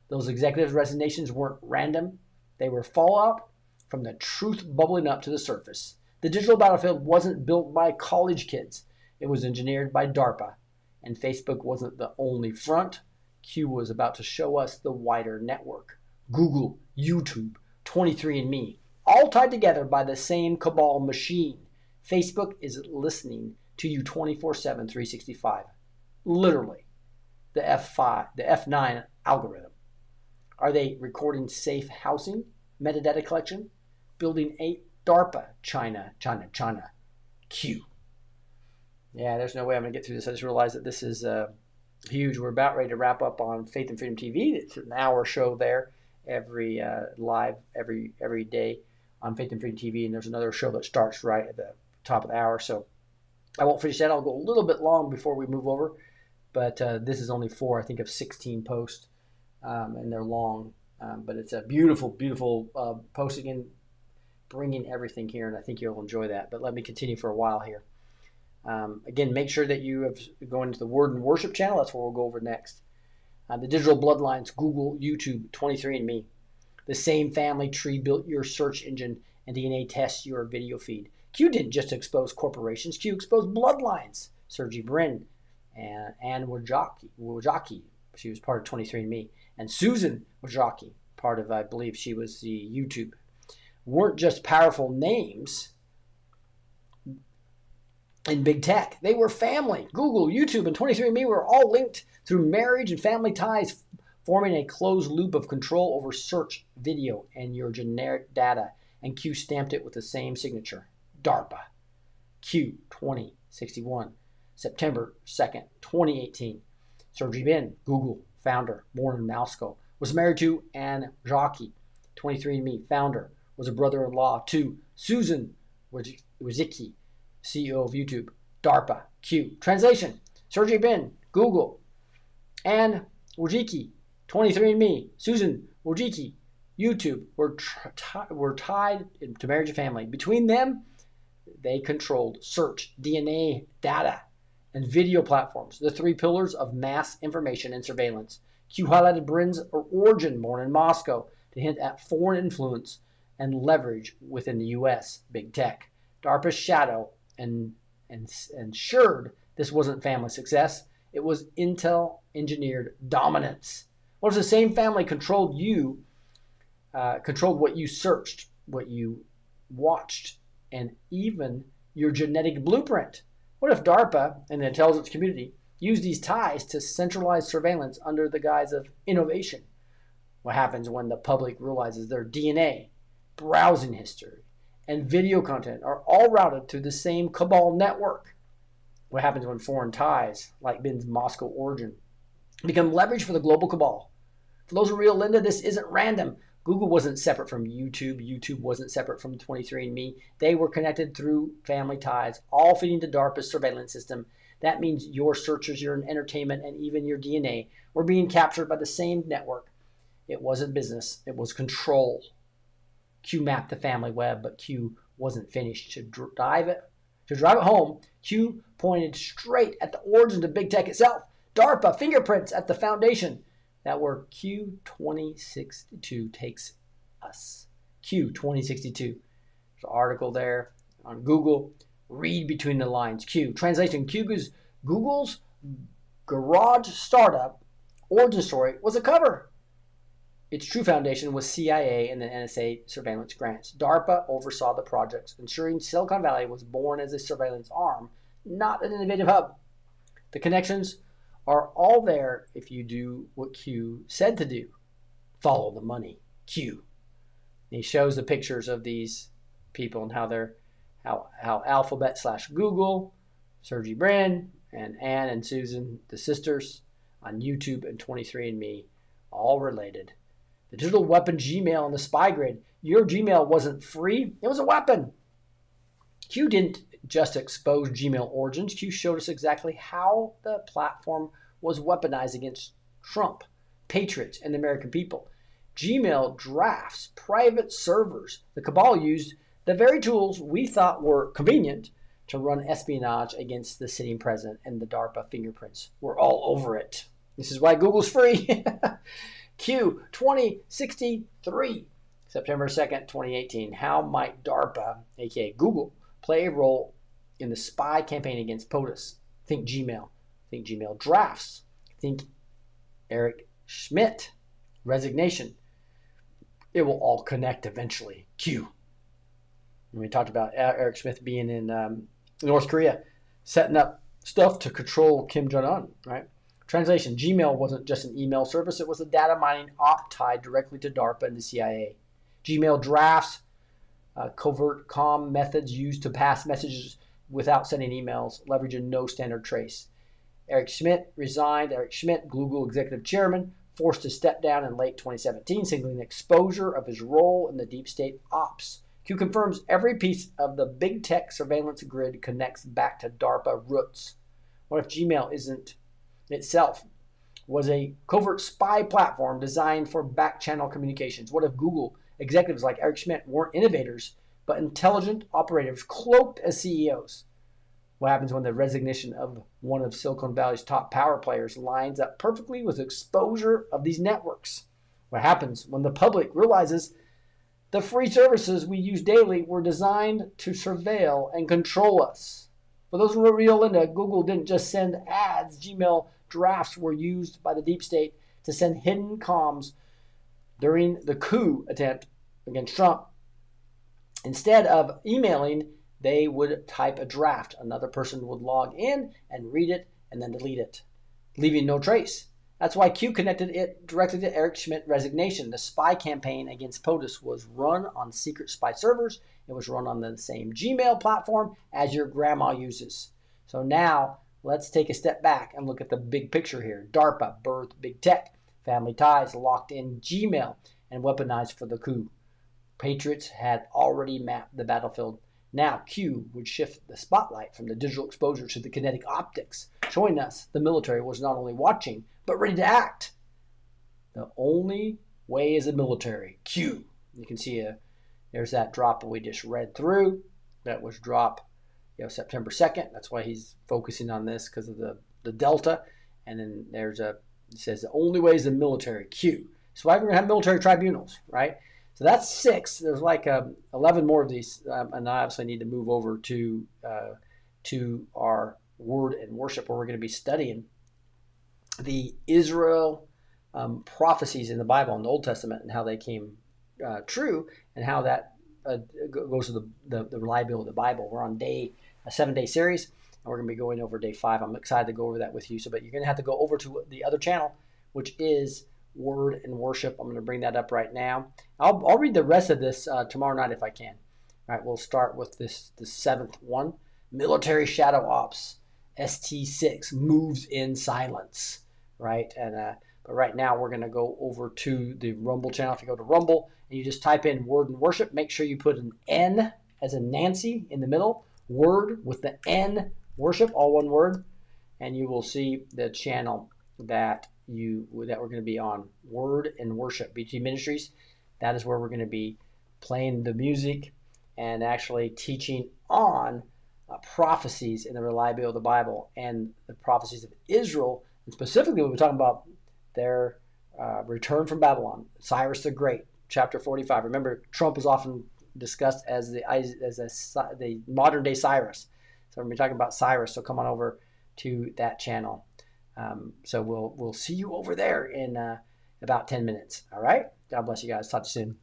Speaker 1: Those executives' resignations weren't random. They were fallout from the truth bubbling up to the surface. The digital battlefield wasn't built by college kids. It was engineered by DARPA. And Facebook wasn't the only front. Q was about to show us the wider network. Google, YouTube, 23andMe, all tied together by the same cabal machine. Facebook is listening to you 24/7, 365. Literally. The F9 algorithm. Are they recording safe housing, metadata collection, building a DARPA, China, Q? Yeah, there's no way I'm going to get through this. I just realized that this is huge. We're about ready to wrap up on Faith and Freedom TV. It's an hour show there every live every day on Faith and Freedom TV, and there's another show that starts right at the top of the hour. So I won't finish that. I'll go a little bit long before we move over, but this is only 4, I think, of 16 posts, and they're long, but it's a beautiful, beautiful post again, bringing everything here, and I think you'll enjoy that. But let me continue for a while here. Again, make sure that you have going to the Word and Worship channel. That's where we'll go over next. The digital bloodlines, Google, YouTube, 23andMe. The same family tree built your search engine and DNA tests your video feed. Q didn't just expose corporations. Q exposed bloodlines. Sergey Brin and Anne Wojcicki, she was part of 23andMe. And Susan Wojcicki, part of, I believe she was the YouTube. Weren't just powerful names in big tech. They were family. Google, YouTube, and 23andMe were all linked through marriage and family ties, forming a closed loop of control over search, video, and your generic data. And Q stamped it with the same signature, DARPA. Q 2061, September 2nd, 2018. Sergey Brin, Google founder, born in Moscow, was married to Anne Wojcicki, 23andMe founder, was a brother-in-law to Susan Wojcicki, CEO of YouTube. DARPA. Q. Translation. Sergey Brin, Google. Anne Wojcicki, 23andMe. Susan Wojcicki, YouTube, were tied to marriage and family. Between them, they controlled search, DNA, data, and video platforms, the 3 pillars of mass information and surveillance. Q highlighted Brin's origin, born in Moscow, to hint at foreign influence and leverage within the U.S. big tech. DARPA's shadow ensured this wasn't family success. It was Intel engineered dominance. What if the same family controlled you, controlled what you searched, what you watched, and even your genetic blueprint? What if DARPA and the intelligence community used these ties to centralize surveillance under the guise of innovation? What happens when the public realizes their DNA, browsing history, and video content are all routed through the same cabal network? What happens when foreign ties, like Brin's Moscow origin, become leverage for the global cabal? For those who are real, Linda, this isn't random. Google wasn't separate from YouTube. YouTube wasn't separate from 23andMe. They were connected through family ties, all feeding to DARPA's surveillance system. That means your searches, your entertainment, and even your DNA were being captured by the same network. It wasn't business. It was control. Q mapped the family web, but Q wasn't finished. To drive it home, Q pointed straight at the origins of big tech itself. DARPA fingerprints at the foundation. That where Q 2062 takes us. Q 2062. There's an article there on Google. Read between the lines. Q. Translation. Google's garage startup origin story was a cover. Its true foundation was CIA and the NSA surveillance grants. DARPA oversaw the projects, ensuring Silicon Valley was born as a surveillance arm, not an innovative hub. The connections are all there if you do what Q said to do. Follow the money. Q. And he shows the pictures of these people and how Alphabet / Google, Sergey Brin, and Anne and Susan, the sisters, on YouTube and 23andMe, all related. The digital weapon Gmail and the spy grid. Your Gmail wasn't free, it was a weapon. Q didn't just expose Gmail origins. Q showed us exactly how the platform was weaponized against Trump, patriots, and the American people. Gmail drafts private servers. The cabal used the very tools we thought were convenient to run espionage against the sitting president, and the DARPA fingerprints were all over it. This is why Google's free. Q 2063, September 2nd, 2018. How might DARPA, aka Google, play a role in the spy campaign against POTUS? Think Gmail. Think Gmail drafts. Think Eric Schmidt. Resignation. It will all connect eventually. Q. And we talked about Eric Schmidt being in North Korea, setting up stuff to control Kim Jong-un, right? Translation, Gmail wasn't just an email service. It was a data mining op tied directly to DARPA and the CIA. Gmail drafts, covert comm methods used to pass messages without sending emails, leveraging no standard trace. Eric Schmidt resigned. Eric Schmidt, Google executive chairman, forced to step down in late 2017, signaling exposure of his role in the deep state ops. Q confirms every piece of the big tech surveillance grid connects back to DARPA roots. What if Gmail isn't itself was a covert spy platform designed for back-channel communications? What if Google executives like Eric Schmidt weren't innovators, but intelligent operators cloaked as CEOs? What happens when the resignation of one of Silicon Valley's top power players lines up perfectly with exposure of these networks? What happens when the public realizes the free services we use daily were designed to surveil and control us? For those who are real, Linda, Google didn't just send ads. Gmail drafts were used by the deep state to send hidden comms during the coup attempt against Trump. Instead of emailing, they would type a draft. Another person would log in and read it and then delete it, leaving no trace. That's why Q connected it directly to Eric Schmidt resignation. The spy campaign against POTUS was run on secret spy servers. It was run on the same Gmail platform as your grandma uses. So now let's take a step back and look at the big picture here. DARPA birthed big tech, family ties locked in Gmail, and weaponized for the coup. Patriots had already mapped the battlefield. Now Q would shift the spotlight from the digital exposure to the kinetic optics, showing us the military was not only watching, but ready to act. The only way is the military. Q. You can see there's that drop that we just read through. That was drop September 2nd. That's why he's focusing on this, because of the Delta. And then it says the only way is the military. Q. So why we're going to have military tribunals, right? So that's 6. There's like 11 more of these, and I obviously need to move over to our word and worship, where we're going to be studying the Israel prophecies in the Bible, in the Old Testament, and how they came true, and how that goes to the reliability of the Bible. We're on a 7-day series, and we're going to be going over day 5. I'm excited to go over that with you. But you're going to have to go over to the other channel, which is Word and Worship. I'm going to bring that up right now. I'll read the rest of this tomorrow night if I can. All right, we'll start with the 7th one. Military Shadow Ops. ST6 moves in silence. Right, but right now we're going to go over to the Rumble channel. If you go to Rumble and you just type in Word and Worship, make sure you put an N as in Nancy in the middle. Word with the N, Worship, all one word, and you will see the channel that we're going to be on. Word and Worship, B2T Ministries. That is where we're going to be playing the music and actually teaching on prophecies in the reliability of the Bible and the prophecies of Israel. And specifically, we're talking about their return from Babylon, Cyrus the Great, chapter 45. Remember, Trump is often discussed as the modern day Cyrus. So we're going to be talking about Cyrus. So come on over to that channel. So we'll see you over there in about 10 minutes. All right. God bless you guys. Talk to you soon.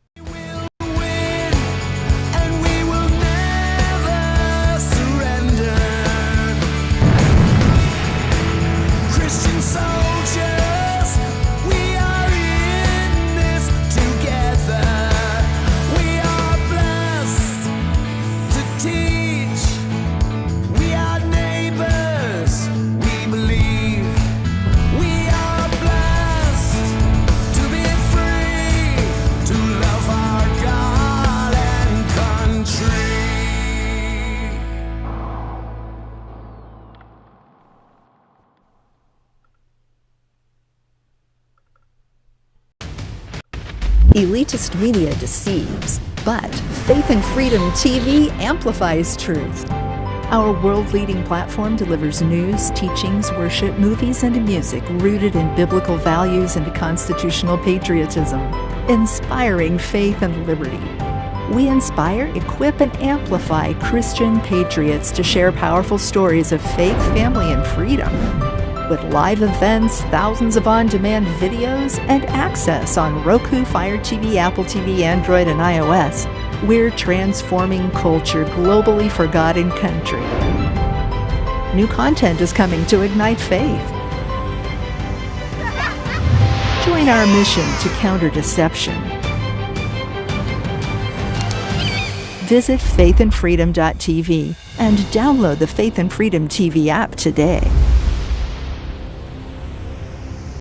Speaker 7: To Elitist media deceives, but Faith and Freedom TV amplifies truth. Our world-leading platform delivers news, teachings, worship, movies, and music rooted in biblical values and constitutional patriotism, inspiring faith and liberty. We inspire, equip, and amplify Christian patriots to share powerful stories of faith, family, and freedom. With live events, thousands of on-demand videos, and access on Roku, Fire TV, Apple TV, Android, and iOS, we're transforming culture globally for God and country. New content is coming to ignite faith. Join our mission to counter deception. Visit faithandfreedom.tv and download the Faith and Freedom TV app today.